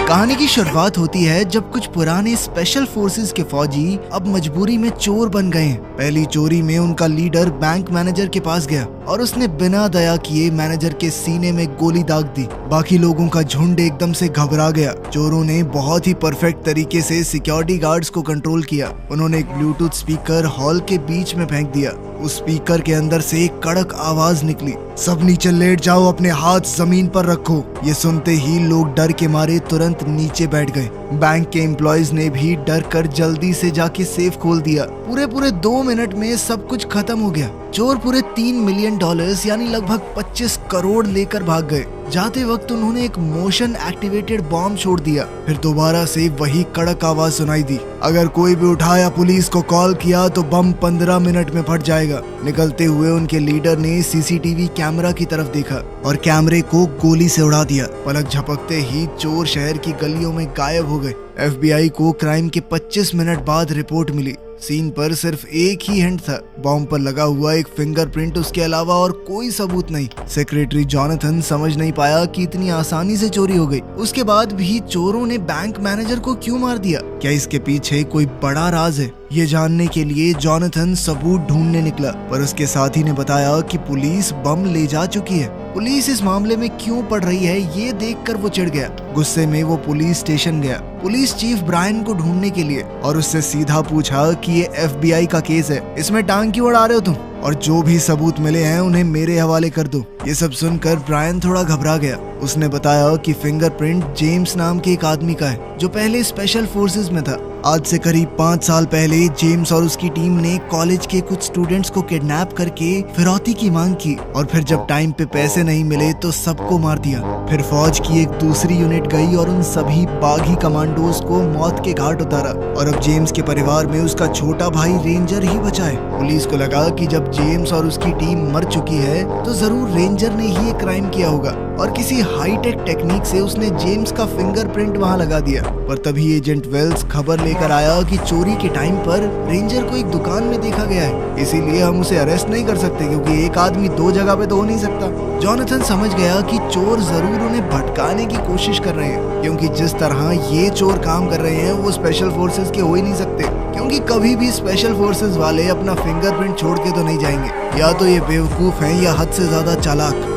कहानी की शुरुआत होती है जब कुछ पुराने स्पेशल फोर्सेस के फौजी अब मजबूरी में चोर बन गए हैं। पहली चोरी में उनका लीडर बैंक मैनेजर के पास गया और उसने बिना दया किए मैनेजर के सीने में गोली दाग दी। बाकी लोगों का झुंड एकदम से घबरा गया। चोरों ने बहुत ही परफेक्ट तरीके से सिक्योरिटी गार्ड्स को कंट्रोल किया। उन्होंने एक ब्लूटूथ स्पीकर हॉल के बीच में फेंक दिया। उस स्पीकर के अंदर से एक कड़क आवाज निकली, सब नीचे लेट जाओ, अपने हाथ जमीन पर रखो। ये सुनते ही लोग डर के मारे तुरंत नीचे बैठ गए। बैंक के एम्प्लॉयज ने भी डर कर जल्दी से जाके सेफ खोल दिया। पूरे 2 मिनट में सब कुछ खत्म हो गया। चोर पूरे $3 मिलियन यानी लगभग 25 करोड़ लेकर भाग गए। जाते वक्त उन्होंने एक मोशन एक्टिवेटेड बॉम्ब छोड़ दिया। फिर दोबारा से वही कड़क आवाज सुनाई दी, अगर कोई भी उठाया पुलिस को कॉल किया तो बम 15 मिनट में फट जाएगा। निकलते हुए उनके लीडर ने सीसीटीवी कैमरा की तरफ देखा और कैमरे को गोली से उड़ा दिया। पलक झपकते ही चोर शहर की गलियों में गायब हो गए। FBI को क्राइम के 25 मिनट बाद रिपोर्ट मिली। सीन पर सिर्फ एक ही हिंट था, बॉम्ब पर लगा हुआ एक फिंगरप्रिंट, उसके अलावा और कोई सबूत नहीं। सेक्रेटरी जॉनथन समझ नहीं पाया कि इतनी आसानी से चोरी हो गई। उसके बाद भी चोरों ने बैंक मैनेजर को क्यों मार दिया? क्या इसके पीछे कोई बड़ा राज है? ये जानने के लिए जॉनथन सबूत ढूंढने निकला, पर उसके साथी ने बताया कि पुलिस बम ले जा चुकी है। पुलिस इस मामले में क्यों पड़ रही है ये देखकर वो चिढ़ गया। गुस्से में वो पुलिस स्टेशन गया पुलिस चीफ ब्रायन को ढूंढने के लिए और उससे सीधा पूछा कि ये FBI का केस है, इसमें टांग क्यों अड़ा रहे हो तुम, और जो भी सबूत मिले हैं उन्हें मेरे हवाले कर दो। ये सब सुनकर ब्रायन थोड़ा घबरा गया। उसने बताया कि फिंगरप्रिंट जेम्स नाम के एक आदमी का है जो पहले स्पेशल फोर्सेस में था। आज से करीब 5 साल पहले जेम्स और उसकी टीम ने कॉलेज के कुछ स्टूडेंट्स को किडनैप करके फिरौती की मांग की और फिर जब टाइम पे पैसे नहीं मिले तो सबको मार दिया। फिर फौज की एक दूसरी यूनिट गई और उन सभी बागी कमांडोज को मौत के घाट उतारा और अब जेम्स के परिवार में उसका छोटा भाई रेंजर ही बचा है। पुलिस को लगा कि जब जेम्स और उसकी टीम मर चुकी है तो जरूर रेंजर ने ही ये क्राइम किया होगा और किसी हाईटेक टेक्निक से उसने जेम्स का फिंगरप्रिंट वहां लगा दिया। पर तभी एजेंट वेल्स खबर लेकर आया कि चोरी के टाइम पर रेंजर को एक दुकान में देखा गया है, इसीलिए हम उसे अरेस्ट नहीं कर सकते क्योंकि एक आदमी 2 जगह पे तो हो नहीं सकता। जॉनथन समझ गया कि चोर जरूर उन्हें भटकाने की कोशिश कर रहे हैं, क्योंकि जिस तरह ये चोर काम कर रहे हैं वो स्पेशल फोर्सेस के हो ही नहीं सकते, क्योंकि कभी भी स्पेशल फोर्सेस वाले अपना फिंगरप्रिंट छोड़ के तो नहीं जाएंगे। या तो ये बेवकूफ हैं या हद से ज्यादा चालाक।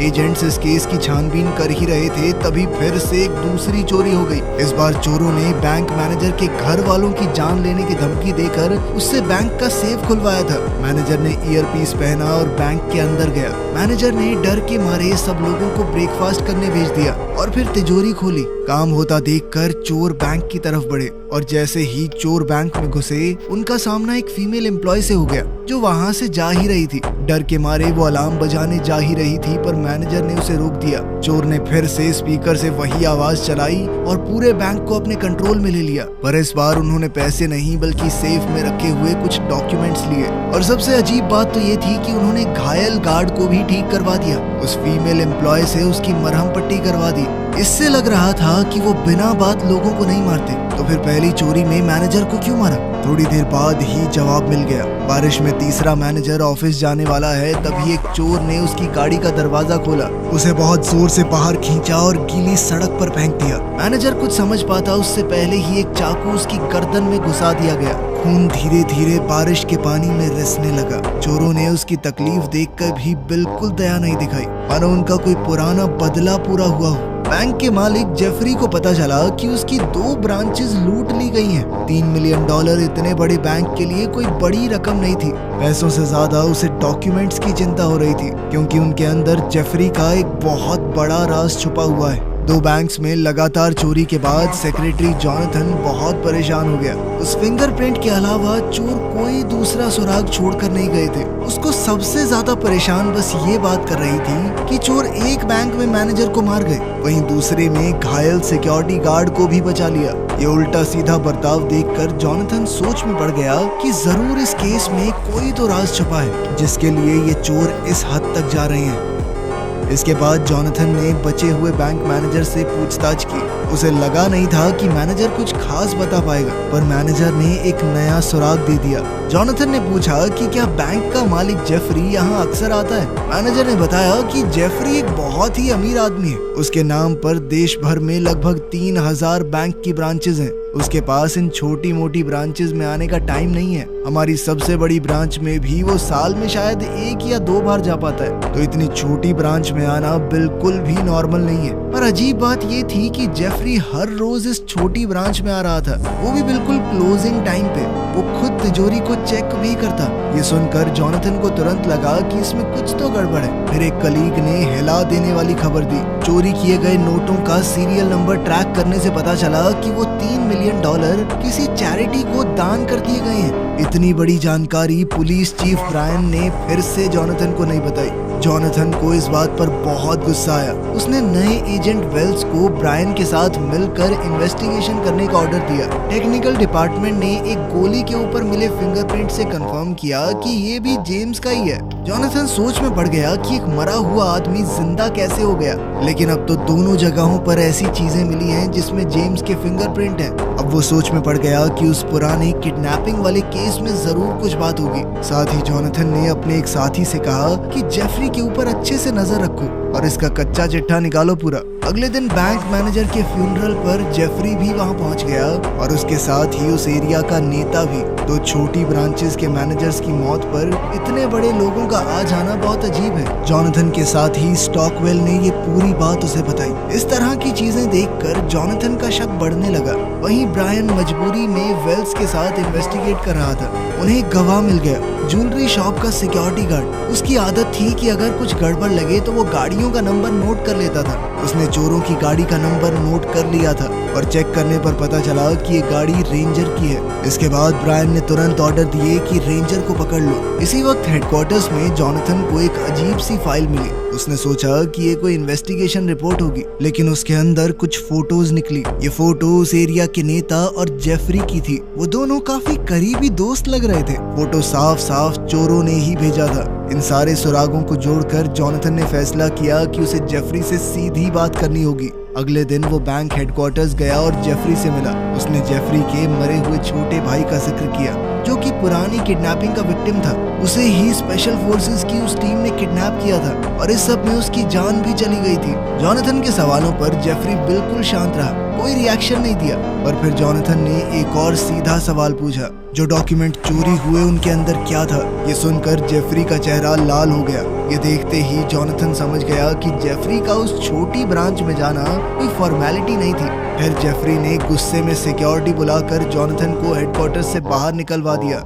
एजेंट्स इस केस की छानबीन कर ही रहे थे, तभी फिर से एक दूसरी चोरी हो गई। इस बार चोरों ने बैंक मैनेजर के घर वालों की जान लेने की धमकी देकर उससे बैंक का सेफ खुलवाया था। मैनेजर ने ईयरपीस पहना और बैंक के अंदर गया। मैनेजर ने डर के मारे सब लोगों को ब्रेकफास्ट करने भेज दिया और फिर तिजोरी खोली। काम होता देखकर चोर बैंक की तरफ बढ़े और जैसे ही चोर बैंक में घुसे उनका सामना एक फीमेल एम्प्लॉय से हो गया जो वहां से जा ही रही थी। डर के मारे वो अलार्म बजाने जा ही रही थी पर मैनेजर ने उसे रोक दिया। चोर ने फिर से स्पीकर से वही आवाज चलाई और पूरे बैंक को अपने कंट्रोल में ले लिया, पर इस बार उन्होंने पैसे नहीं बल्कि सेफ में रखे हुए कुछ डॉक्यूमेंट्स लिए। और सबसे अजीब बात तो ये थी कि उन्होंने घायल गार्ड को भी ठीक करवा दिया। उस फीमेल एम्प्लॉय से उसकी मरहम पट्टी करवा दी। इससे लग रहा था कि वो बिना बात लोगों को नहीं मारते, तो फिर पहली चोरी में मैनेजर को क्यों मारा? थोड़ी देर बाद ही जवाब मिल गया। बारिश में तीसरा मैनेजर ऑफिस जाने वाला है, तभी एक चोर ने उसकी गाड़ी का दरवाजा खोला, उसे बहुत जोर से बाहर खींचा और गीली सड़क पर फेंक दिया। मैनेजर कुछ समझ पाता उससे पहले ही एक चाकू उसकी गर्दन में घुसा दिया गया। खून धीरे धीरे बारिश के पानी में रिसने लगा। चोरों ने उसकी तकलीफ देखकर भी बिल्कुल दया नहीं दिखाई, मानो उनका कोई पुराना बदला पूरा हुआ हो। बैंक के मालिक जेफरी को पता चला कि उसकी 2 ब्रांचेस लूट ली गई हैं। $3 मिलियन इतने बड़े बैंक के लिए कोई बड़ी रकम नहीं थी। पैसों से ज्यादा उसे डॉक्यूमेंट्स की चिंता हो रही थी, क्योंकि उनके अंदर जेफरी का एक बहुत बड़ा राज छुपा हुआ है। 2 बैंक्स में लगातार चोरी के बाद सेक्रेटरी जॉनथन बहुत परेशान हो गया। उस फिंगरप्रिंट के अलावा चोर कोई दूसरा सुराग छोड़कर नहीं गए थे। उसको सबसे ज्यादा परेशान बस ये बात कर रही थी कि चोर एक बैंक में मैनेजर को मार गए, वहीं दूसरे में घायल सिक्योरिटी गार्ड को भी बचा लिया। ये उल्टा सीधा बर्ताव देखकर जॉनथन सोच में पड़ गया कि जरूर इस केस में कोई तो राज छुपा है जिसके लिए ये चोर इस हद तक जा रहे हैं। इसके बाद जॉनथन ने बचे हुए बैंक मैनेजर से पूछताछ की। उसे लगा नहीं था कि मैनेजर कुछ खास बता पाएगा, पर मैनेजर ने एक नया सुराग दे दिया। जॉनथन ने पूछा कि क्या बैंक का मालिक जेफरी यहाँ अक्सर आता है। मैनेजर ने बताया कि जेफरी एक बहुत ही अमीर आदमी है। उसके नाम पर देश भर में लगभग 3000 बैंक की ब्रांचेज हैं। उसके पास इन छोटी मोटी ब्रांचेज में आने का टाइम नहीं है। हमारी सबसे बड़ी ब्रांच में भी वो साल में शायद 1 या 2 बार जा पाता है, तो इतनी छोटी ब्रांच में आना बिल्कुल भी नॉर्मल नहीं है। पर अजीब बात ये थी कि जेफरी हर रोज इस छोटी ब्रांच में आ रहा था, वो भी बिल्कुल क्लोजिंग टाइम पे। वो खुद तिजोरी को चेक भी करता। ये सुनकर जॉनथन को तुरंत लगा कि इसमें कुछ तो गड़बड़ है। फिर एक कलीग ने हिला देने वाली खबर दी। चोरी किए गए नोटों का सीरियल नंबर ट्रैक करने से पता चला कि वो $3 मिलियन किसी चैरिटी को दान कर दिए गए हैं। इतनी बड़ी जानकारी पुलिस चीफ ब्रायन ने फिर से जॉनथन को नहीं बताई। जॉनथन को इस बात पर बहुत गुस्सा आया। उसने नए एजेंट वेल्स को ब्रायन के साथ मिलकर इन्वेस्टिगेशन करने का ऑर्डर दिया। टेक्निकल डिपार्टमेंट ने एक गोली के ऊपर मिले फिंगरप्रिंट से कंफर्म किया कि ये भी जेम्स का ही है। जॉनथन सोच में पड़ गया कि एक मरा हुआ आदमी जिंदा कैसे हो गया, लेकिन अब तो दोनों जगहों पर ऐसी चीजें मिली हैं जिसमें जेम्स के फिंगरप्रिंट हैं। अब वो सोच में पड़ गया कि उस पुराने किडनैपिंग वाले केस में जरूर कुछ बात होगी। साथ ही जॉनथन ने अपने एक साथी से कहा कि जेफरी के ऊपर अच्छे से नजर रखो और इसका कच्चा चिट्ठा निकालो पूरा। अगले दिन बैंक मैनेजर के फ्यूनरल पर जेफरी भी वहां पहुंच गया और उसके साथ ही उस एरिया का नेता भी। तो छोटी ब्रांचेस के मैनेजर्स की मौत पर इतने बड़े लोगों का आ जाना बहुत अजीब है। जॉनथन के साथ ही स्टॉकवेल ने ये पूरी बात उसे बताई। इस तरह की चीजें देखकर जॉनथन का शक बढ़ने लगा। वहीं ब्रायन मजबूरी में वेल्स के साथ इन्वेस्टिगेट कर रहा था। उन्हें एक गवाह मिल गया, ज्वेलरी शॉप का सिक्योरिटी गार्ड। उसकी आदत थी कि अगर कुछ गड़बड़ लगे तो वो गाड़ियों का नंबर नोट कर लेता था। उसने चोरों की गाड़ी का नंबर नोट कर लिया था और चेक करने पर पता चला कि ये गाड़ी रेंजर की है। इसके बाद ब्रायन ने तुरंत ऑर्डर दिए कि रेंजर को पकड़ लो। इसी वक्त हेडक्वार्टर्स में जॉनथन को एक अजीब सी फाइल मिली। उसने सोचा कि ये कोई इन्वेस्टिगेशन रिपोर्ट होगी, लेकिन उसके अंदर कुछ फोटोज निकली। ये फोटो उस एरिया के नेता और जेफरी की थी। वो दोनों काफी करीबी दोस्त लग रहे थे। फोटो साफ साफ चोरों ने ही भेजा था। इन सारे सुरागों को जोड़कर जॉनथन ने फैसला किया कि उसे जेफरी से सीधी बात करनी होगी। अगले दिन वो बैंक हेडक्वार्टर्स गया और जेफरी से मिला। उसने जेफरी के मरे हुए छोटे भाई का जिक्र किया, जो कि पुरानी किडनैपिंग का विक्टिम था। उसे ही स्पेशल फोर्सेस की उस टीम ने किडनैप किया था और इस सब में उसकी जान भी चली गई थी। जॉनथन के सवालों पर जेफरी बिल्कुल शांत रहा, कोई रिएक्शन नहीं दिया। पर फिर जॉनथन ने एक और सीधा सवाल पूछा, जो डॉक्यूमेंट चोरी हुए उनके अंदर क्या था? ये सुनकर जेफरी का चेहरा लाल हो गया। ये देखते ही जॉनथन समझ गया कि जेफरी का उस छोटी ब्रांच में जाना कोई फॉर्मेलिटी नहीं थी। फिर जेफरी ने गुस्से में सिक्योरिटी बुलाकर जॉनथन को हेडक्वार्टर से बाहर निकलवा दिया।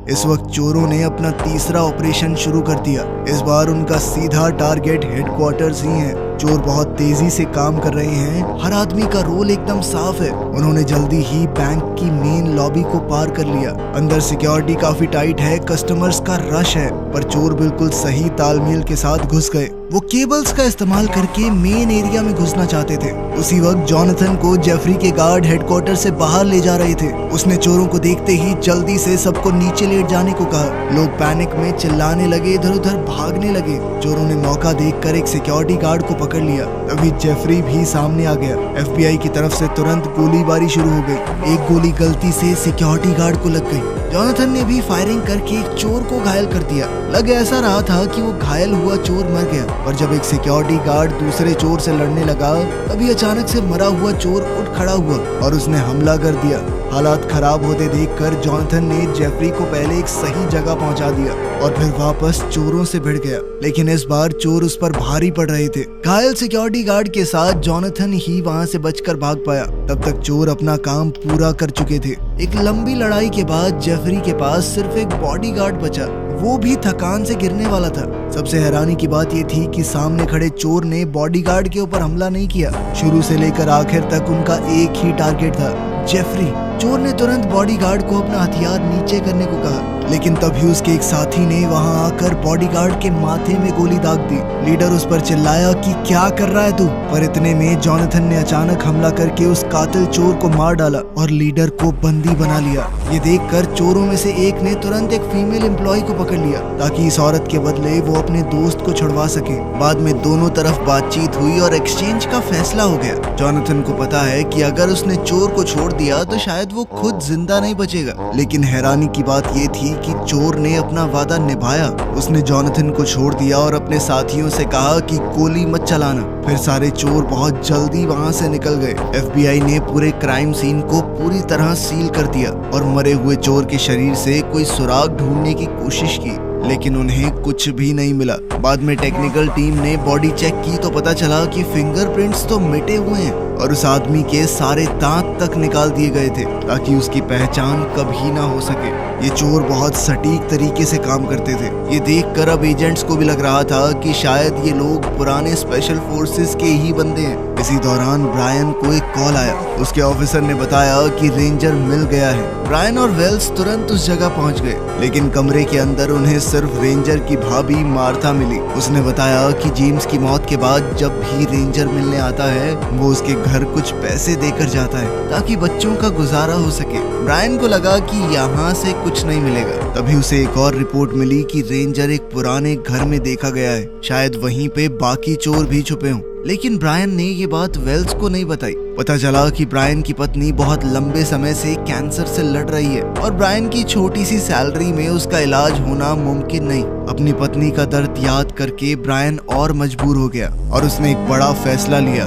इस वक्त चोरों ने अपना तीसरा ऑपरेशन शुरू कर दिया। इस बार उनका सीधा टारगेट हेडक्वार्टर्स ही है। चोर बहुत तेजी से काम कर रहे हैं। हर आदमी का रोल एकदम साफ है। उन्होंने जल्दी ही बैंक की मेन लॉबी को पार कर लिया। अंदर सिक्योरिटी काफी टाइट है, कस्टमर्स का रश है, पर चोर बिल्कुल सही तालमेल के साथ घुस गए। वो केबल्स का इस्तेमाल करके मेन एरिया में घुसना चाहते थे। उसी वक्त जॉनथन को जेफरी के गार्ड हेडक्वार्टर से बाहर ले जा रहे थे। उसने चोरों को देखते ही जल्दी से सबको नीचे लेट जाने को कहा। लोग पैनिक में चिल्लाने लगे, इधर उधर भागने लगे। चोरों ने मौका देखकर एक सिक्योरिटी गार्ड को पकड़ लिया। अभी जेफरी भी सामने आ गया। FBI की तरफ से तुरंत गोलीबारी शुरू हो गई। एक गोली गलती से सिक्योरिटी गार्ड को लग गई। जॉनथन ने भी फायरिंग करके एक चोर को घायल कर दिया। लग ऐसा रहा था कि वो घायल हुआ चोर मर गया, और जब एक सिक्योरिटी गार्ड दूसरे चोर से लड़ने लगा, तभी अचानक से मरा हुआ चोर उठ खड़ा हुआ और उसने हमला कर दिया। हालात खराब होते देखकर जॉनथन ने जेफरी को पहले एक सही जगह पहुंचा दिया और फिर वापस चोरों से भिड़ गया। लेकिन इस बार चोर उस पर भारी पड़ रहे थे। घायल सिक्योरिटी गार्ड के साथ जॉनथन ही वहां से बचकर भाग पाया। तब तक चोर अपना काम पूरा कर चुके थे। एक लंबी लड़ाई के बाद जेफरी के पास सिर्फ एक बॉडीगार्ड बचा, वो भी थकान से गिरने वाला था। सबसे हैरानी की बात ये थी कि सामने खड़े चोर ने बॉडीगार्ड के ऊपर हमला नहीं किया। शुरू से लेकर आखिर तक उनका एक ही टारगेट था, जेफरी। चोर ने तुरंत बॉडीगार्ड को अपना हथियार नीचे करने को कहा। लेकिन तभी उसके एक साथी ने वहां आकर बॉडीगार्ड के माथे में गोली दाग दी। लीडर उस पर चिल्लाया कि क्या कर रहा है तू, पर इतने में जॉनथन ने अचानक हमला करके उस कातिल चोर को मार डाला और लीडर को बंदी बना लिया। ये देखकर चोरों में से एक ने तुरंत एक फीमेल एम्प्लॉय को पकड़ लिया ताकि इस औरत के बदले वो अपने दोस्त को छुड़वा सके। बाद में दोनों तरफ बातचीत हुई और एक्सचेंज का फैसला हो गया। जॉनथन को पता है कि अगर उसने चोर को छोड़ दिया तो शायद वो खुद जिंदा नहीं बचेगा, लेकिन हैरानी की बात ये थी कि चोर ने अपना वादा निभाया। उसने जॉनथन को छोड़ दिया और अपने साथियों से कहा कि गोली मत चलाना। फिर सारे चोर बहुत जल्दी वहां से निकल गए। FBI ने पूरे क्राइम सीन को पूरी तरह सील कर दिया और मरे हुए चोर के शरीर से कोई सुराग ढूंढने की कोशिश की, लेकिन उन्हें कुछ भी नहीं मिला। बाद में टेक्निकल टीम ने बॉडी चेक की तो पता चला कि फिंगरप्रिंट्स तो मिटे हुए हैं और उस आदमी के सारे दांत तक निकाल दिए गए थे ताकि उसकी पहचान कभी ना हो सके। ये चोर बहुत सटीक तरीके से काम करते थे। ये देखकर अब एजेंट्स को भी लग रहा था कि शायद ये लोग पुराने स्पेशल फोर्सेस के ही बंदे हैं। इसी दौरान ब्रायन को एक कॉल आया। उसके ऑफिसर ने बताया कि रेंजर मिल गया है। ब्रायन और वेल्स तुरंत उस जगह पहुंच गए, लेकिन कमरे के अंदर उन्हें सिर्फ रेंजर की भाभी मार्था मिली। उसने बताया कि जेम्स की मौत के बाद जब भी रेंजर मिलने आता है वो उसके घर कुछ पैसे देकर जाता है ताकि बच्चों का गुजारा हो सके। ब्रायन को लगा कि यहाँ से कुछ नहीं मिलेगा। तभी उसे एक और रिपोर्ट मिली कि रेंजर एक पुराने घर में देखा गया है, शायद वहीं पे बाकी चोर भी छुपे हों। लेकिन ब्रायन ने ये बात वेल्स को नहीं बताई। पता चला कि ब्रायन की पत्नी बहुत लंबे समय से कैंसर से लड़ रही है और ब्रायन की छोटी सी सैलरी में उसका इलाज होना मुमकिन नहीं। अपनी पत्नी का दर्द याद करके ब्रायन और मजबूर हो गया और उसने एक बड़ा फैसला लिया।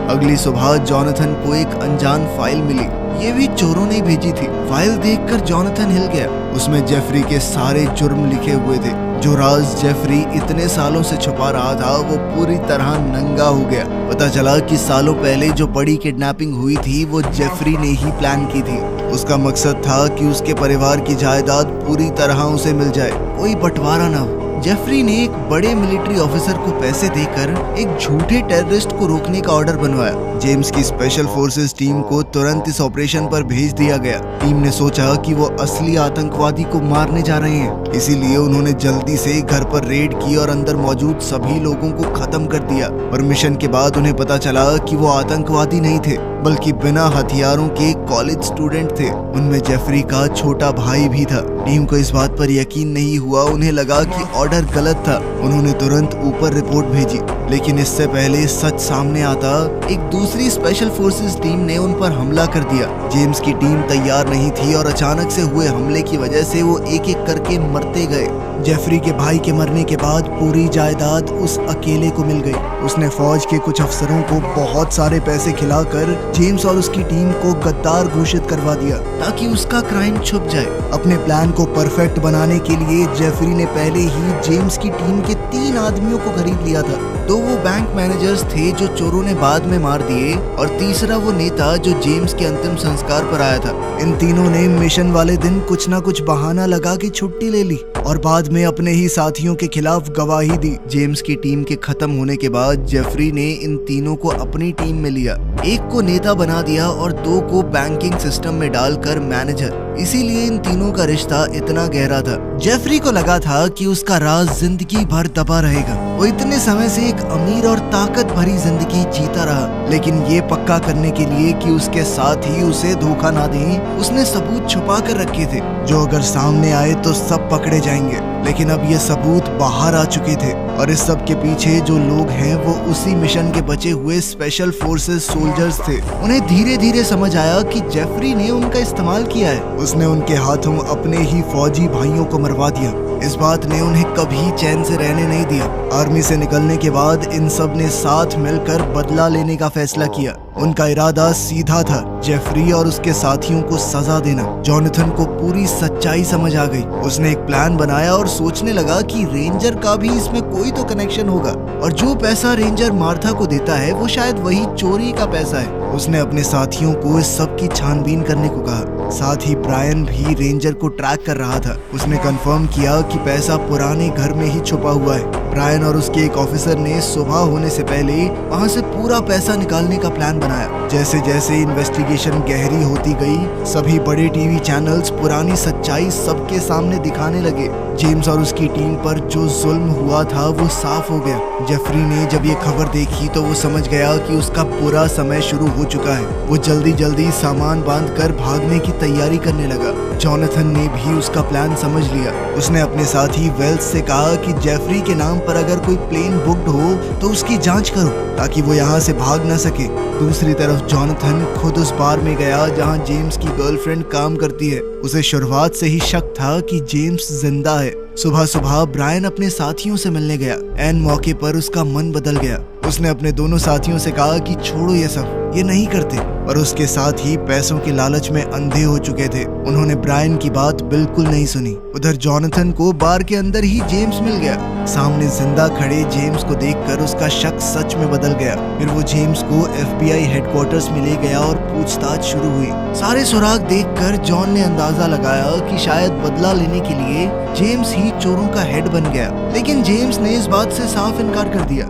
अगली सुबह जॉनथन को एक अनजान फाइल मिली। ये भी चोरों ने भेजी थी। फाइल देखकर जॉनथन हिल गया। उसमें जेफरी के सारे जुर्म लिखे हुए थे। जो राज जेफरी इतने सालों से छुपा रहा था वो पूरी तरह नंगा हो गया। पता चला कि सालों पहले जो बड़ी किडनैपिंग हुई थी वो जेफरी ने ही प्लान की थी। उसका मकसद था कि उसके परिवार की जायदाद पूरी तरह उसे मिल जाए, कोई बंटवारा ना हो। जेफरी ने एक बड़े मिलिट्री ऑफिसर को पैसे देकर एक झूठे टेररिस्ट को रोकने का ऑर्डर बनवाया। जेम्स की स्पेशल फोर्सेस टीम को तुरंत इस ऑपरेशन पर भेज दिया गया। टीम ने सोचा कि वो असली आतंकवादी को मारने जा रहे हैं, इसीलिए उन्होंने जल्दी से घर पर रेड की और अंदर मौजूद सभी लोगों को खत्म कर दिया। और मिशन के बाद उन्हें पता चला कि वो आतंकवादी नहीं थे बल्कि बिना हथियारों के कॉलेज स्टूडेंट थे। उनमें जेफरी का छोटा भाई भी था। टीम को इस बात पर यकीन नहीं हुआ। उन्हें लगा कि ऑर्डर गलत था। उन्होंने तुरंत ऊपर रिपोर्ट भेजी, लेकिन इससे पहले सच सामने आता एक दूसरी स्पेशल फोर्सेस टीम ने उन पर हमला कर दिया। जेम्स की टीम तैयार नहीं थी और अचानक से हुए हमले की वजह से वो एक एक करके मरते गए। जेफरी के भाई के मरने के बाद पूरी जायदाद उस अकेले को मिल गई। उसने फौज के कुछ अफसरों को बहुत सारे पैसे खिलाकर जेम्स और उसकी टीम को गद्दार घोषित करवा दिया ताकि उसका क्राइम छुप जाए। अपने प्लान को परफेक्ट बनाने के लिए जेफरी ने पहले ही जेम्स की टीम के 3 आदमियों को खरीद लिया था। 2 वो बैंक मैनेजर्स थे जो चोरों ने बाद में मार दिए और तीसरा वो नेता जो जेम्स के अंतिम संस्कार पर आया था। इन तीनों ने मिशन वाले दिन कुछ ना कुछ बहाना लगा के छुट्टी ले ली और बाद में अपने ही साथियों के खिलाफ गवाही दी। जेम्स की टीम के खत्म होने के बाद जेफरी ने इन तीनों को अपनी टीम में लिया। एक को नेता बना दिया और 2 को बैंकिंग सिस्टम में डालकर मैनेजर। इसीलिए इन तीनों का रिश्ता इतना गहरा था। जेफरी को लगा था कि उसका राज जिंदगी भर दबा रहेगा। वो इतने समय से एक अमीर और ताकत भरी जिंदगी जीता रहा, लेकिन ये पक्का करने के लिए कि उसके साथ ही उसे धोखा ना दें, उसने सबूत छुपा कर रखे थे जो अगर सामने आए तो सब पकड़े जाएंगे। लेकिन अब ये सबूत बाहर आ चुके थे और इस सब के पीछे जो लोग हैं वो उसी मिशन के बचे हुए स्पेशल फोर्सेस सोल्जर्स थे। उन्हें धीरे धीरे समझ आया कि जेफरी ने उनका इस्तेमाल किया है। उसने उनके हाथों अपने ही फौजी भाइयों को मरवा दिया। इस बात ने उन्हें कभी चैन से रहने नहीं दिया। आर्मी से निकलने के बाद इन सब ने साथ मिलकर बदला लेने का फैसला किया। उनका इरादा सीधा था, जेफरी और उसके साथियों को सजा देना। जॉनथन को पूरी सच्चाई समझ आ गई। उसने एक प्लान बनाया और सोचने लगा कि रेंजर का भी इसमें कोई तो कनेक्शन होगा और जो पैसा रेंजर मार्था को देता है वो शायद वही चोरी का पैसा है। उसने अपने साथियों को इस सब की छानबीन करने को कहा। साथ ही ब्रायन भी रेंजर को ट्रैक कर रहा था। उसने कंफर्म किया कि पैसा पुराने घर में ही छुपा हुआ है। ब्रायन और उसके एक ऑफिसर ने सुबह होने से पहले वहां से पूरा पैसा निकालने का प्लान बनाया। जैसे जैसे इन्वेस्टिगेशन गहरी होती गई, सभी बड़े टीवी चैनल्स पुरानी सच्चाई सबके सामने दिखाने लगे। जेम्स और उसकी टीम पर जो जुल्म हुआ था वो साफ हो गया। जेफरी ने जब ये खबर देखी तो वो समझ गया कि उसका बुरा समय शुरू हो चुका है। वो जल्दी जल्दी सामान बांधकर भागने की तैयारी करने लगा। जॉनथन ने भी उसका प्लान समझ लिया। उसने अपने साथी वेल्स से कहा कि जेफरी के नाम पर अगर कोई प्लेन बुक्ड हो तो उसकी जांच करो ताकि वो यहाँ से भाग न सके। दूसरी तरफ जॉनथन खुद उस बार में गया जहाँ जेम्स की गर्लफ्रेंड काम करती है। उसे शुरुआत से ही शक था कि जेम्स जिंदा है। सुबह सुबह ब्रायन अपने साथियों से मिलने गया। ऐन मौके पर उसका मन बदल गया। उसने अपने दोनों साथियों से कहा कि छोड़ो ये सब, ये नहीं करते, पर उसके साथ ही पैसों के लालच में अंधे हो चुके थे। उन्होंने ब्रायन की बात बिल्कुल नहीं सुनी। उधर जॉनथन को बार के अंदर ही जेम्स मिल गया। सामने जिंदा खड़े जेम्स को देखकर उसका शक सच में बदल गया। फिर वो जेम्स को FBI हेडक्वार्टर्स में ले गया और पूछताछ शुरू हुई। सारे सुराग देखकर जॉन ने अंदाजा लगाया कि शायद बदला लेने के लिए जेम्स ही चोरों का हेड बन गया, लेकिन जेम्स ने इस बात से साफ इनकार कर दिया।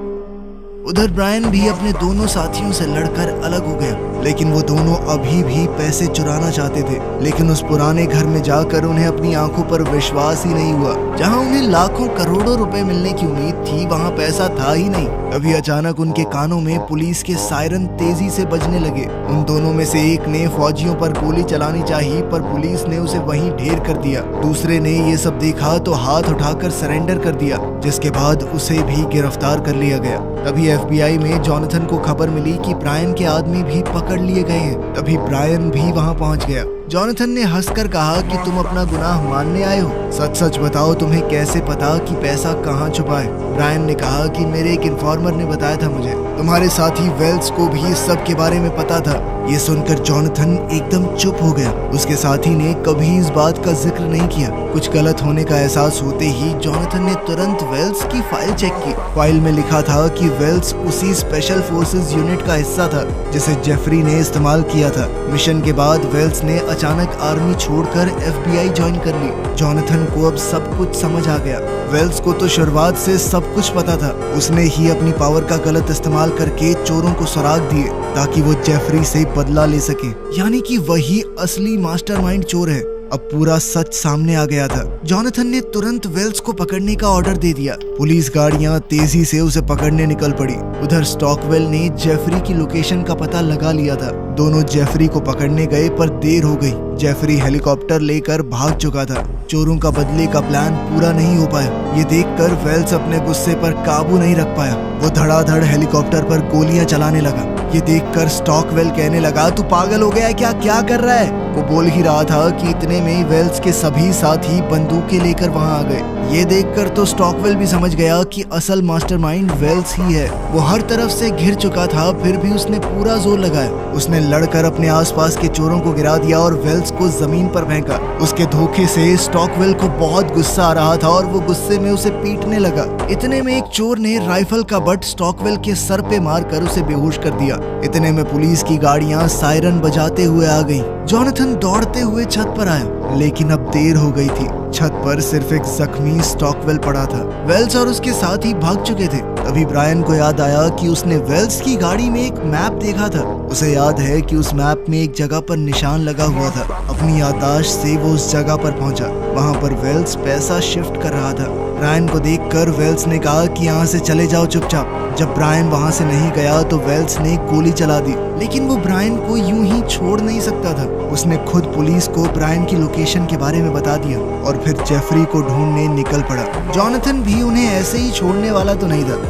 उधर ब्रायन भी अपने दोनों साथियों से लड़कर अलग हो गया, लेकिन वो दोनों अभी भी पैसे चुराना चाहते थे। लेकिन उस पुराने घर में जाकर उन्हें अपनी आंखों पर विश्वास ही नहीं हुआ। जहां उन्हें लाखों करोड़ों रुपए मिलने की उम्मीद थी, वहां पैसा था ही नहीं। तभी अचानक उनके कानों में पुलिस के सायरन तेजी से बजने लगे। उन दोनों में से एक ने फौजियों पर गोली चलानी चाहिए, पर पुलिस ने उसे वहीं ढेर कर दिया। दूसरे ने ये सब देखा तो हाथ उठाकर सरेंडर कर दिया, जिसके बाद उसे भी गिरफ्तार कर लिया गया। तभी FBI में जॉनथन को खबर मिली कि ब्रायन के आदमी भी पकड़ लिए गए हैं। तभी ब्रायन भी वहां पहुंच गया। जॉनथन ने हंसकर कहा कि तुम अपना गुनाह मानने आए हो, सच सच बताओ तुम्हें कैसे पता कि पैसा कहाँ छुपा है। ब्रायन ने कहा कि मेरे एक इन्फॉर्मर ने बताया था मुझे। तुम्हारे साथी वेल्स को भी इस सब के बारे में पता था। ये सुनकर जॉनथन एकदम चुप हो गया। उसके साथी ने कभी इस बात का जिक्र नहीं किया। कुछ गलत होने का एहसास होते ही जॉनथन ने तुरंत वेल्स की फाइल चेक की। फाइल में लिखा था कि वेल्स उसी स्पेशल फोर्सेस यूनिट का हिस्सा था जिसे जेफरी ने इस्तेमाल किया था। मिशन के बाद वेल्स ने अचानक आर्मी छोड़कर FBI ज्वाइन कर ली। जॉनथन को अब सब कुछ समझ आ गया। वेल्स को तो शुरुआत से सब कुछ पता था। उसने ही अपनी पावर का गलत इस्तेमाल करके चोरों को सुराग दिए ताकि वो जेफरी से बदला ले सके, यानी कि वही असली मास्टरमाइंड चोर है। अब पूरा सच सामने आ गया था। जॉनथन ने तुरंत वेल्स को पकड़ने का ऑर्डर दे दिया। पुलिस गाड़ियां तेजी से उसे पकड़ने निकल पड़ी। उधर स्टॉकवेल ने जेफरी की लोकेशन का पता लगा लिया था। दोनों जेफरी को पकड़ने गए पर देर हो गई। जेफरी हेलीकॉप्टर लेकर भाग चुका था। चोरों का बदले का प्लान पूरा नहीं हो पाया। ये देखकर वेल्स अपने गुस्से पर काबू नहीं रख पाया। वो धड़ाधड़ हेलीकॉप्टर पर गोलियां चलाने लगा। ये देखकर स्टॉकवेल कहने लगा, तू पागल हो गया है क्या कर रहा है? वो बोल ही रहा था कि इतने में वेल्स के सभी साथी बंदूकें लेकर वहां आ गए। ये देखकर तो स्टॉकवेल भी समझ गया कि असल मास्टरमाइंड वेल्स ही है। वो हर तरफ से घिर चुका था, फिर भी उसने पूरा जोर लगाया। उसने लड़कर अपने आसपास के चोरों को गिरा दिया और वेल्स को जमीन पर फेंका। उसके धोखे से स्टॉकवेल को बहुत गुस्सा आ रहा था और वो गुस्से में उसे पीटने लगा। इतने में एक चोर ने राइफल का बट स्टॉकवेल के सर पे मारकर उसे बेहोश कर दिया। इतने में पुलिस की गाड़ियां सायरन बजाते हुए आ गईं। जॉनथन दौड़ते हुए छत पर आया, लेकिन अब देर हो गई थी। छत पर सिर्फ एक जख्मी स्टॉकवेल पड़ा था। वेल्स और उसके साथी भाग चुके थे। तभी ब्रायन को याद आया कि उसने वेल्स की गाड़ी में एक मैप देखा था। उसे याद है कि उस मैप में एक जगह पर निशान लगा हुआ था। अपनी याददाश्त से वो उस जगह पर पहुंचा। वहां पर वेल्स पैसा शिफ्ट कर रहा था। ब्रायन को देखकर वेल्स ने कहा कि यहाँ से चले जाओ चुपचाप। जब ब्रायन वहां से नहीं गया तो वेल्स ने गोली चला दी, लेकिन वो ब्रायन को यूं ही छोड़ नहीं सकता था। उसने खुद पुलिस को ब्रायन की लोकेशन के बारे में बता दिया और फिर जेफरी को ढूंढने निकल पड़ा। जॉनथन भी उन्हें ऐसे ही छोड़ने वाला तो नहीं था।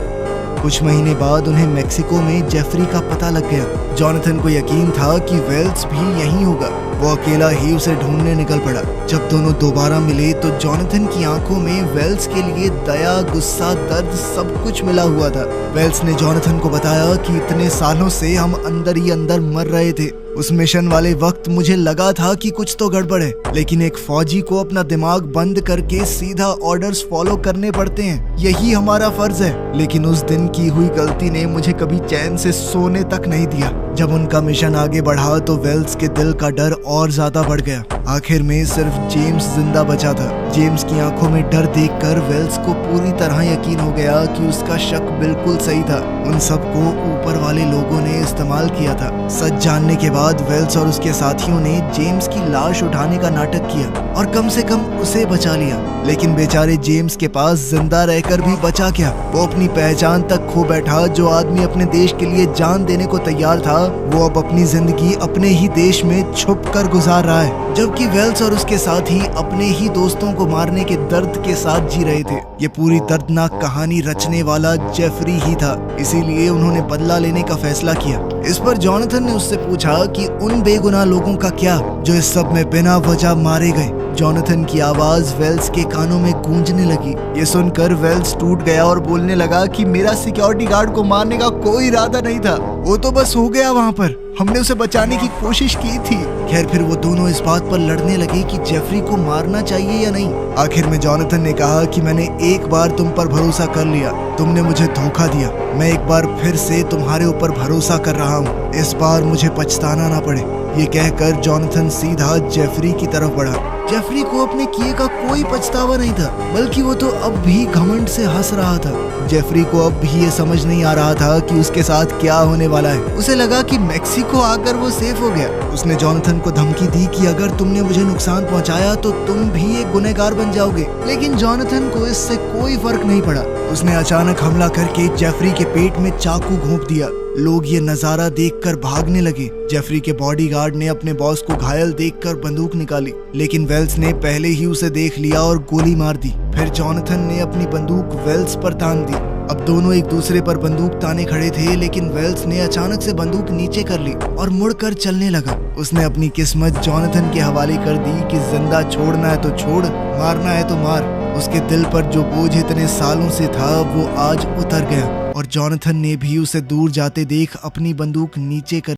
कुछ महीने बाद उन्हें मेक्सिको में जेफरी का पता लग गया। जॉनथन को यकीन था कि वेल्स भी यहीं होगा। वो अकेला ही उसे ढूंढने निकल पड़ा। जब दोनों दोबारा मिले तो जॉनथन की आंखों में वेल्स के लिए दया, गुस्सा, दर्द सब कुछ मिला हुआ था। वेल्स ने जॉनथन को बताया कि इतने सालों से हम अंदर ही अंदर मर रहे थे। उस मिशन वाले वक्त मुझे लगा था कि कुछ तो गड़बड़ है, लेकिन एक फौजी को अपना दिमाग बंद करके सीधा ऑर्डर्स फॉलो करने पड़ते हैं, यही हमारा फर्ज है। लेकिन उस दिन की हुई गलती ने मुझे कभी चैन से सोने तक नहीं दिया। जब उनका मिशन आगे बढ़ा तो वेल्स के दिल का डर और ज्यादा बढ़ गया। आखिर में सिर्फ जेम्स जिंदा बचा था। जेम्स की आंखों में डर देखकर वेल्स को पूरी तरह यकीन हो गया कि उसका शक बिल्कुल सही था। उन सबको ऊपर वाले लोगों ने इस्तेमाल किया था। सच जानने के बाद वेल्स और उसके साथियों ने जेम्स की लाश उठाने का नाटक किया और कम से कम उसे बचा लिया। लेकिन बेचारे जेम्स के पास जिंदा रहकर भी बचा क्या? वो अपनी पहचान तक खो बैठा। जो आदमी अपने देश के लिए जान देने को तैयार था, वो अब अपनी जिंदगी अपने ही देश में छुप कर गुजार रहा है, जबकि वेल्स और उसके साथी अपने ही दोस्तों को मारने के दर्द के साथ जी रहे थे। ये पूरी दर्दनाक कहानी रचने वाला जेफरी ही था, इसीलिए उन्होंने बदला लेने का फैसला किया। इस पर जॉनथन ने उससे पूछा कि उन बेगुनाह लोगों का क्या जो इस सब में बिना वजह मारे गए। जॉनथन की आवाज वेल्स के कानों में गूंजने लगी। ये सुनकर वेल्स टूट गया और बोलने लगा कि मेरा सिक्योरिटी गार्ड को मारने का कोई इरादा नहीं था, वो तो बस हो गया वहाँ पर, हमने उसे बचाने की कोशिश की थी। खैर फिर वो दोनों इस बात पर लड़ने लगे कि जेफरी को मारना चाहिए या नहीं। आखिर में जॉनथन ने कहा कि मैंने एक बार तुम पर भरोसा कर लिया, तुमने मुझे धोखा दिया, मैं एक बार फिर से तुम्हारे ऊपर भरोसा कर रहा हूँ, इस बार मुझे पछताना ना पड़े। ये कहकर जॉनथन सीधा जेफरी की तरफ बढ़ा। जेफरी को अपने किए का कोई पछतावा नहीं था, बल्कि वो तो अब भी घमंड से हंस रहा था। जेफरी को अब भी ये समझ नहीं आ रहा था कि उसके साथ क्या होने वाला है। उसे लगा कि मेक्सिको आकर वो सेफ हो गया। उसने जॉनथन को धमकी दी कि अगर तुमने मुझे नुकसान पहुंचाया तो तुम भी एक गुनहगार बन जाओगे। लेकिन जॉनथन को इससे कोई फर्क नहीं पड़ा। उसने अचानक हमला करके जेफरी के पेट में चाकू घोंप दिया। लोग ये नजारा देखकर भागने लगे। जेफरी के बॉडीगार्ड ने अपने बॉस को घायल देखकर बंदूक निकाली, लेकिन वेल्स ने पहले ही उसे देख लिया और गोली मार दी। फिर जॉनथन ने अपनी बंदूक वेल्स पर तान दी। अब दोनों एक दूसरे पर बंदूक ताने खड़े थे, लेकिन वेल्स ने अचानक से बंदूक नीचे कर ली और मुड़कर चलने लगा। उसने अपनी किस्मत जॉनथन के हवाले कर दी कि जिंदा छोड़ना है तो छोड़, मारना है तो मार। उसके दिल पर जो बोझ इतने सालों से था वो आज उतर गया और जॉनथन ने भी उसे दूर जाते देख अपनी बंदूक नीचे कर